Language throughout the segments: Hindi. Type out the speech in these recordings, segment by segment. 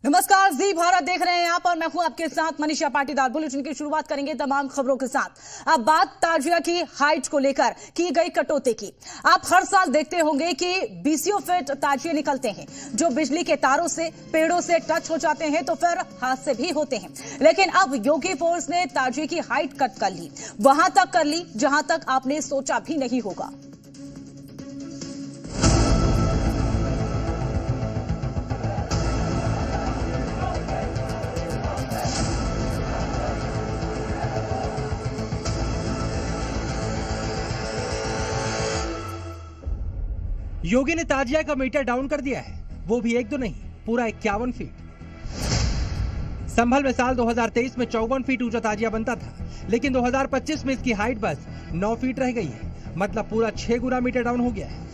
नमस्कार, जी भारत देख रहे हैं आप और मैं हूं आपके साथ मनीषा पाटीदार। बुलेटिन की शुरुआत करेंगे तमाम खबरों के साथ। अब बात ताजिया की हाइट को लेकर की गई कटौती की। आप हर साल देखते होंगे कि 20 फीट ताजिए निकलते हैं जो बिजली के तारों से, पेड़ों से टच हो जाते हैं तो फिर हादसे भी होते हैं। लेकिन अब योगी फोर्स ने ताजिए की हाइट कट कर ली, वहां तक कर ली जहां तक आपने सोचा भी नहीं होगा। योगी ने ताजिया का मीटर डाउन कर दिया है, वो भी एक दो नहीं, पूरा 51 फीट। संभल में साल 2023 में 54 फीट ऊंचा ताजिया बनता था, लेकिन 2025 में इसकी हाइट बस 9 फीट रह गई है। मतलब पूरा 6 गुना मीटर डाउन हो गया है।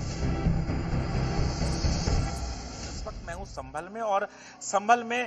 इस वक्त मैं हूं संभल में और संभल में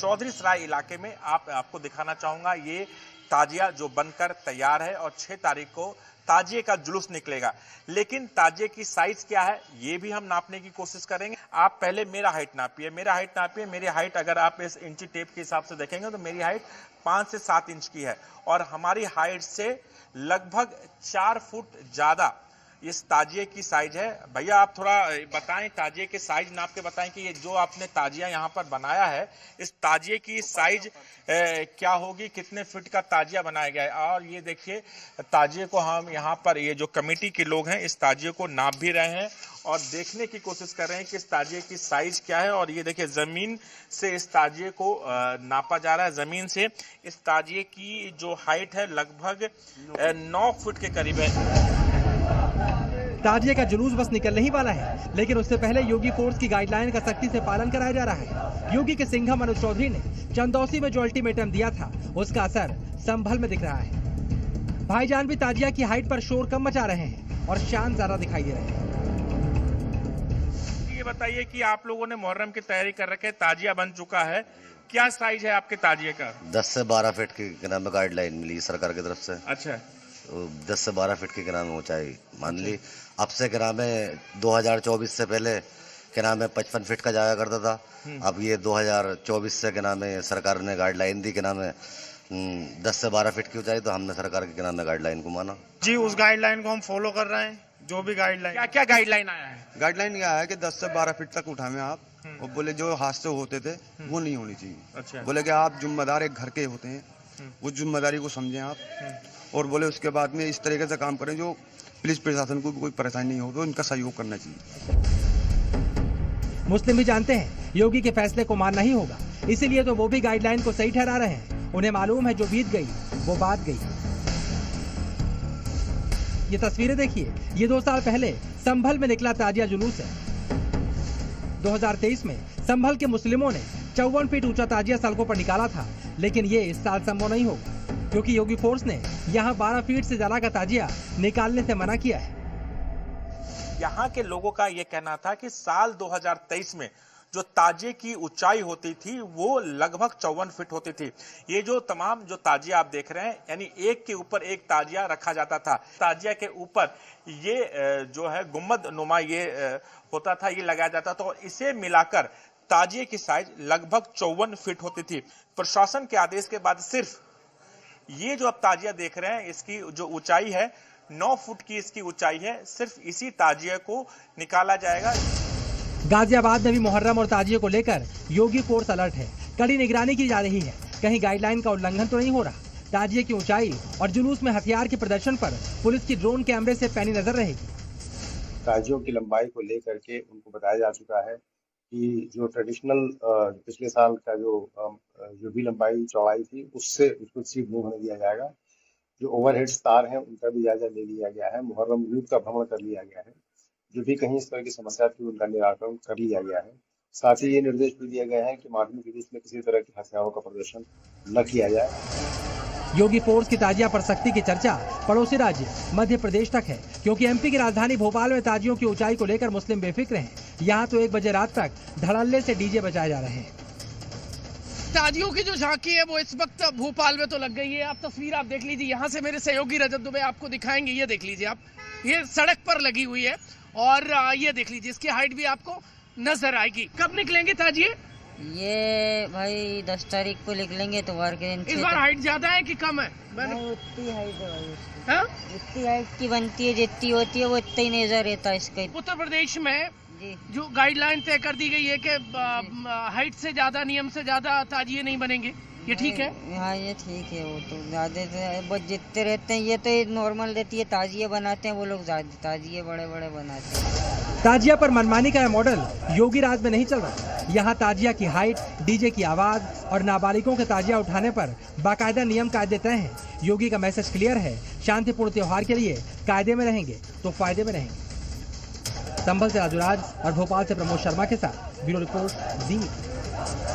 चौधरी सराय इलाके में आपको दिखाना चाहूंगा ये ताजिया जो बनकर तैयार है और 6 तारीख को ताजिए का जुलूस निकलेगा। लेकिन ताजिए की साइज क्या है ये भी हम नापने की कोशिश करेंगे। आप पहले मेरा हाइट नापिए। मेरी हाइट अगर आप इस इंची टेप के हिसाब से देखेंगे तो मेरी हाइट 5 से 7 इंच की है और हमारी हाइट से लगभग 4 फुट ज्यादा इस ताजिए की साइज है। भैया आप थोड़ा बताएं, ताजिए के साइज नाप के बताएं कि ये जो आपने ताजिया यहाँ पर बनाया है इस ताजिए की साइज क्या होगी, कितने फीट का ताजिया बनाया गया है। और ये देखिए ताजिए को हम यहाँ पर ये जो कमेटी के लोग हैं इस ताजिए को नाप भी रहे हैं और देखने की कोशिश कर रहे हैं कि इस ताजिए की साइज क्या है। और ये देखिए जमीन से इस ताजिए को नापा जा रहा है। जमीन से इस ताजिए की जो हाइट है लगभग 9 फुट के करीब है। ताजिए का जुलूस बस निकलने ही वाला है, लेकिन उससे पहले योगी फोर्स की गाइडलाइन का सख्ती से पालन कराया जा रहा है। योगी के सिंघम मनोज चौधरी ने चंदौसी में जो अल्टीमेटम दिया था उसका असर संभल में दिख रहा है। भाईजान भी ताजिया की हाइट पर शोर कम मचा रहे हैं और शान ज्यादा दिखाई दे रहे हैं। ये बताइए कि आप लोगों ने मुहर्रम की तैयारी कर रखे, ताजिया बन चुका है, क्या साइज है आपके ताजिए का? 10 से 12 फीट की गाइडलाइन मिली सरकार की तरफ से। अच्छा, 10 से 12 फीट की ऊंचाई मान ली। अब से 2024 से पहले 55 फीट का जाया करता था। अब ये 2024 से सरकार ने गाइडलाइन दी 10 से 12 फीट की ऊंचाई, तो हमने सरकार के गाइडलाइन को माना जी। उस गाइडलाइन को हम फॉलो कर रहे हैं। जो भी गाइडलाइन, क्या गाइडलाइन आया है? गाइडलाइन यह है कि 10 से 12 फीट तक उठावे आप, और बोले जो हादसे होते थे वो नहीं होनी चाहिए। अच्छा। बोले कि आप जिम्मेदार एक घर के होते हैं, वो जिम्मेदारी को समझें आप, और बोले उसके बाद में इस तरीके से काम करें जो पुलिस प्रशासन को भी कोई परेशानी नहीं हो तो इनका सहयोग करना चाहिए। मुस्लिम भी जानते हैं योगी के फैसले को मानना ही होगा, इसीलिए तो वो भी गाइडलाइन को सही ठहरा रहे हैं। उन्हें मालूम है जो बीत गई वो बात गई। ये तस्वीरें देखिए, ये 2 साल पहले संभल में निकला ताजिया जुलूस है। 2023 में संभल के मुस्लिमों ने 54 फीट ऊंचा ताजिया सड़कों पर निकाला था, लेकिन ये इस साल संभव नहीं होगा क्योंकि योगी फोर्स ने यहाँ 12 फीट से ज्यादा का ताजिया निकालने से मना किया है। यहाँ के लोगों का ये कहना था कि साल 2023 में जो ताजिए की ऊंचाई होती थी वो लगभग 54 फीट होती थी। ये जो तमाम जो ताजिया आप देख रहे हैं यानी एक के ऊपर एक ताजिया रखा जाता था। ताजिया के ऊपर ये जो है गुम्बद नुमा ये होता था, ये लगाया जाता था और इसे मिलाकर ताजिए की साइज लगभग 54 फीट होती थी। प्रशासन के आदेश के बाद सिर्फ ये जो आप ताजिया देख रहे हैं इसकी जो ऊंचाई है 9 फुट की इसकी ऊंचाई है। सिर्फ इसी ताजिए को निकाला जाएगा। गाजियाबाद में भी मुहर्रम और ताजिए को लेकर योगी फोर्स अलर्ट है। कड़ी निगरानी की जा रही है, कहीं गाइडलाइन का उल्लंघन तो नहीं हो रहा। ताजिए की ऊंचाई और जुलूस में हथियार के प्रदर्शन पर पुलिस की ड्रोन कैमरे से पैनी नजर रहेगी। ताजियों की लंबाई को लेकर के उनको बताया जा चुका है कि जो ट्रेडिशनल पिछले साल का जो भी लंबाई चौड़ाई थी उससे उसको सीट नहीं होने दिया जाएगा। जो ओवरहेड तार हैं उनका भी जायजा ले लिया गया है। मुहर्रम रूट का भ्रमण कर लिया गया है। जो भी कहीं इस तरह की समस्या थी उनका निराकरण कर लिया गया है। साथ ही ये निर्देश भी दिया गया है कि माध्यम के बीच में किसी तरह के हथियारों का प्रदर्शन न किया जाए। योगी फोर्स की ताजिया पर सख्ती की चर्चा पड़ोसी राज्य मध्य प्रदेश तक है, क्योंकि एमपी की राजधानी भोपाल में ताजियों की ऊंचाई को लेकर मुस्लिम बेफिक्र हैं। यहाँ तो 1 बजे रात तक धड़ल्ले से डीजे बजाए जा रहे हैं। ताजियों की जो झांकी है वो इस वक्त भोपाल में तो लग गई है। आप तस्वीर आप देख लीजिए, यहाँ से मेरे सहयोगी रजत दुबे आपको दिखाएंगे। ये देख लीजिए आप, ये सड़क पर लगी हुई है और ये देख लीजिए इसकी हाइट भी आपको नजर आएगी। कब निकलेंगे ताजिए? ये भाई 10 तारीख को लिख लेंगे तो वार के दिन इस बार हाइट ज्यादा है कि कम है? उतनी हाइट है भाई उसकी। हाँ? उतनी हाइट की बनती है, जितनी होती है वो इतना ही नेजा रहता है इसका। उत्तर प्रदेश में जी जो गाइडलाइन तय कर दी गई है कि हाइट से ज्यादा, नियम से ज्यादा ताजिए नहीं बनेंगे, ये ठीक है? हाँ ये ठीक है। वो तो ज्यादा बस जितने रहते हैं, ये तो नॉर्मल रहती है। ताजिए बनाते हैं वो लोग, ताजिए बड़े बड़े बनाते हैं। ताजिया पर मनमानी का यह मॉडल योगी राज में नहीं चल रहा। यहाँ ताजिया की हाइट, डीजे की आवाज और नाबालिगों के ताजिया उठाने पर बाकायदा नियम कायदे तय हैं। योगी का मैसेज क्लियर है, शांतिपूर्ण त्योहार के लिए कायदे में रहेंगे तो फायदे में रहेंगे। संभल से राजूराज और भोपाल से प्रमोद शर्मा के साथ ब्यूरो रिपोर्ट, जी।